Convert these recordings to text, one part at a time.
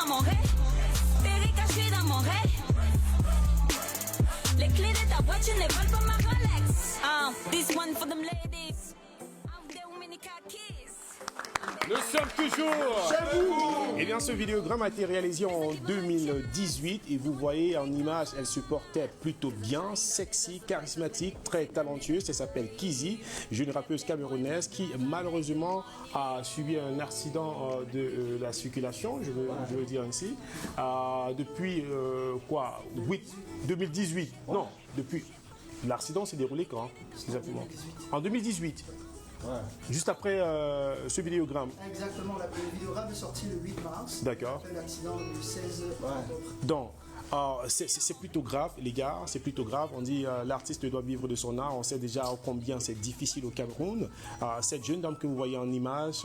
dans mon rêve. Perry caché dans mon rêve. Les clés de ta voiture ne volent pas ma Rolex. This one for them ladies. Out there with many car keys. Nous sommes toujours chez vous. Eh bien, ce vidéogramme a été réalisé en 2018 et vous voyez en image, elle se portait plutôt bien, sexy, charismatique, très talentueuse. Elle s'appelle Kizzy, jeune rappeuse camerounaise qui malheureusement a subi un accident de la circulation, je veux dire ainsi, depuis 2018. Non, depuis l'accident s'est déroulé quand exactement? En 2018. Ouais. Juste après ce vidéogramme. Exactement, le vidéogramme est sorti le 8 mars. D'accord. Après l'accident le 16 octobre. Donc, c'est plutôt grave, les gars, c'est plutôt grave. On dit l'artiste doit vivre de son art. On sait déjà combien c'est difficile au Cameroun. Cette jeune dame que vous voyez en image,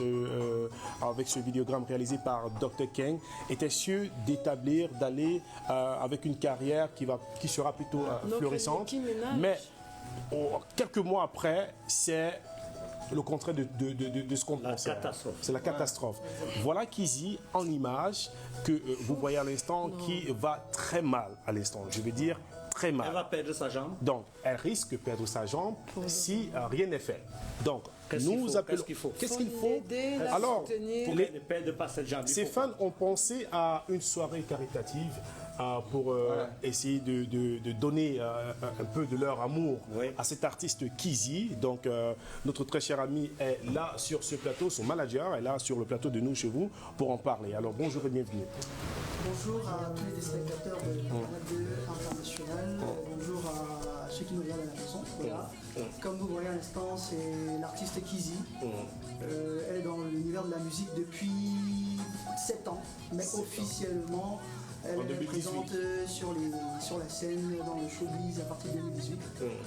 avec ce vidéogramme réalisé par Dr. Keng, était sûre d'établir, d'aller avec une carrière qui sera plutôt florissante. Mais quelques mois après, c'est le contraire de ce qu'on pense. C'est la catastrophe. Voilà Kizzy en image que vous voyez à l'instant qui va très mal à l'instant. Je veux dire très mal. Elle va perdre sa jambe. Donc, elle risque de perdre sa jambe si rien n'est fait. Donc, nous appelons. Qu'est-ce qu'il faut? Alors, pour qu'elle ne perde pas cette jambe. Ces fans ont pensé à une soirée caritative pour essayer de donner un peu de leur amour à cet artiste Kizzy. Donc, notre très cher ami est là sur ce plateau, son manager est là sur le plateau de Nous Chez Vous pour en parler. Alors, bonjour et bienvenue. Bonjour à tous les téléspectateurs de Canal 2 International. Bonjour à ceux qui nous regardent à la maison. Voilà. Comme vous voyez à l'instant, c'est l'artiste Kizzy. Elle est dans l'univers de la musique depuis 7 ans, mais officiellement, elle est présente sur la scène, dans le showbiz à partir de 2018,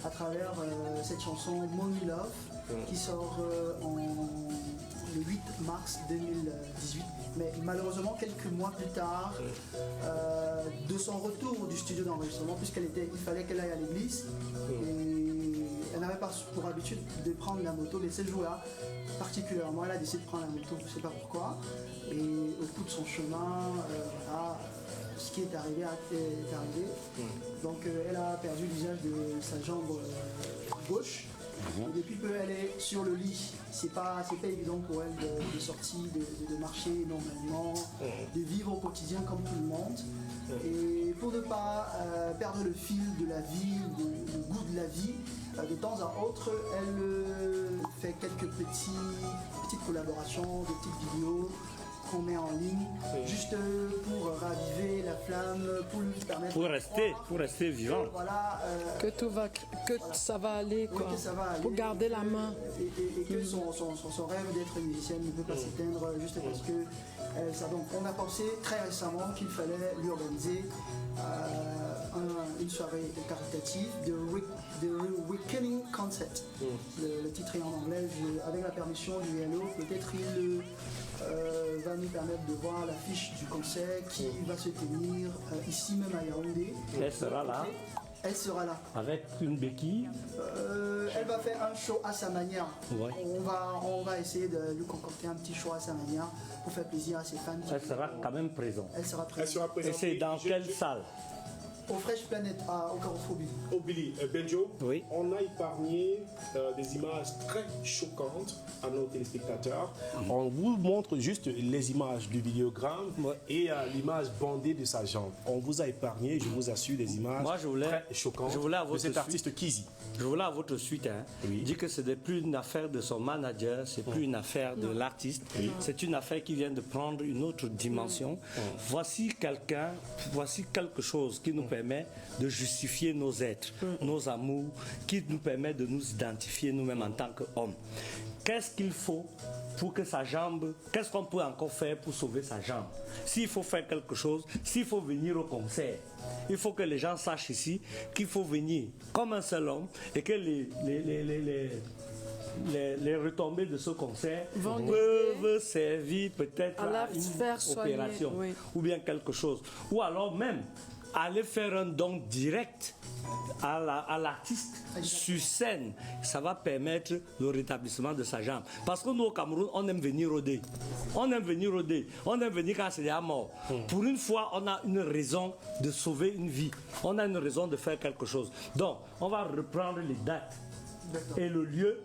à travers cette chanson Money Love, qui sort le 8 mars 2018. Mais malheureusement, quelques mois plus tard, de son retour du studio d'enregistrement, il fallait qu'elle aille à l'église, et elle n'avait pas pour habitude de prendre la moto, mais ce jour-là, particulièrement, elle a décidé de prendre la moto, je ne sais pas pourquoi, et au bout de son chemin, ce qui est arrivé est arrivé. Donc elle a perdu l'usage de sa jambe gauche. Et depuis peu, elle est sur le lit. C'est pas évident pour elle de sortir, de marcher normalement, de vivre au quotidien comme tout le monde. Et pour ne pas perdre le fil de la vie, le goût de la vie, de temps à autre, elle fait quelques petites collaborations, des petites vidéos qu'on met en ligne, juste pour raviver la flamme, pour lui permettre pour rester vivant. Voilà, ça va aller, quoi. Que ça va aller, pour garder la main. Et que son rêve d'être musicienne ne peut pas s'éteindre juste parce que ça. Donc on a pensé très récemment qu'il fallait lui organiser une soirée caritative, The Reckoning Concert. Le titre est en anglais, avec la permission du Hello, peut-être il va nous permettre de voir l'affiche du concert qui va se tenir ici même à Yaoundé. Elle sera là. Elle sera là. Avec une béquille. Elle va faire un show à sa manière. Ouais. On va essayer de lui concocter un petit show à sa manière pour faire plaisir à ses fans. Elle sera quand même présente. Elle sera présente. Et c'est dans quelle salle? Au Fresh Planet, au Carrefour Billy. Au Billy, Benjo, oui. On a épargné des images très choquantes à nos téléspectateurs. On vous montre juste les images du vidéogramme et l'image bandée de sa jambe. On vous a épargné, je vous assure, des images très choquantes de cet artiste Kizzy. Je voulais à votre suite dire que ce n'est plus une affaire de son manager, c'est plus une affaire de l'artiste, c'est une affaire qui vient de prendre une autre dimension. Voici quelque chose qui nous permet de justifier nos êtres, nos amours, qui nous permet de nous identifier nous-mêmes en tant qu'hommes. Qu'est-ce qu'il faut pour que sa jambe, qu'est-ce qu'on peut encore faire pour sauver sa jambe? S'il faut faire quelque chose, s'il faut venir au concert, il faut que les gens sachent ici qu'il faut venir comme un seul homme et que les retombées de ce concert peuvent servir peut-être à une opération ou bien quelque chose. Ou alors même aller faire un don direct à l'artiste sur scène, ça va permettre le rétablissement de sa jambe. Parce que nous au Cameroun, on aime venir rôder. On aime venir rôder. On aime venir quand c'est déjà mort. Pour une fois, on a une raison de sauver une vie. On a une raison de faire quelque chose. Donc, on va reprendre les dates et le lieu.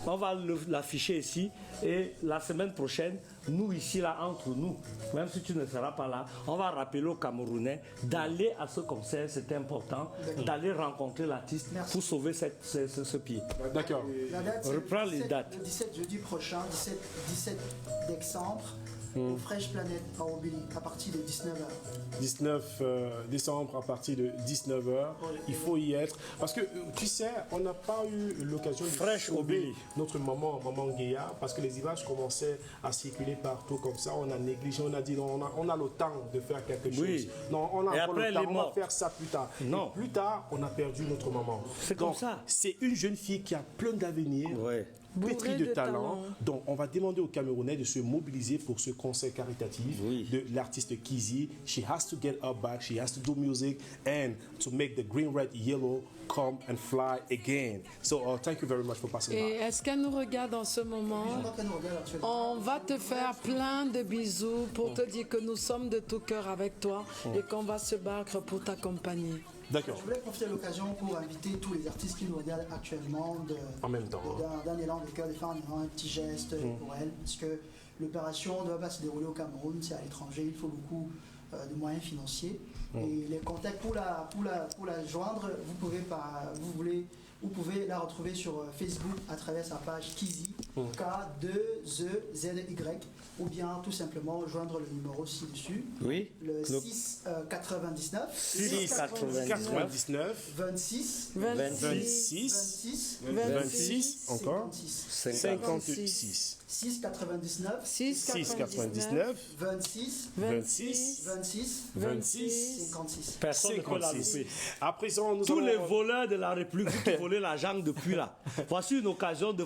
On va l'afficher ici et la semaine prochaine, nous ici là entre nous, même si tu ne seras pas là, on va rappeler aux Camerounais d'aller à ce concert, c'est important, d'aller rencontrer l'artiste pour sauver ce pied. D'accord. La date, c'est Reprends les dates. Le 17 jeudi prochain, 17 décembre, au Fresh Planet à Obéli, à partir de 19h. 19 décembre à partir de 19h, il faut y être. Parce que, tu sais, on n'a pas eu l'occasion de Fresh sauver Obéli. notre maman Guéa, parce que les images commençaient à circuler partout comme ça. On a négligé, on a dit non, on a le temps de faire quelque chose. Oui. Non, on a Et encore après, le temps, elle est on va morte. faire ça plus tard. Non. Et plus tard, on a perdu notre maman. C'est comme Donc, ça. c'est une jeune fille qui a plein d'avenir. Ouais. Pétri Bourré de de talent. talent. Donc, on va demander aux Camerounais de se mobiliser pour ce concert caritatif de l'artiste Kizzy. She has to get up back, she has to do music and to make the green, red, yellow come and fly again. So, thank you very much for passing Et by. est-ce qu'elle nous regarde en ce moment? Je crois qu'elle nous regarde actuellement. On va te faire plein de bisous pour te dire que nous sommes de tout cœur avec toi et qu'on va se battre pour t'accompagner. D'accord. Je voulais profiter de l'occasion pour inviter tous les artistes qui nous regardent actuellement En même temps. d'un élan de cœur, de faire un petit geste pour elles, parce que l'opération ne va pas se dérouler au Cameroun, c'est à l'étranger, il faut beaucoup de moyens financiers. Et les contacts pour la joindre, vous pouvez la retrouver sur Facebook à travers sa page Kizzy, K2ZY, ou bien tout simplement joindre le numéro ci-dessus, Oui. le 699 99, 26 26, 26, encore 56. 699 6,99, 26 26, 26 26, 56. Personne ne peut la 56. louper. À présent, nous Tous allons... les voleurs de la République, vous qui volez l'argent depuis là. Voici une occasion de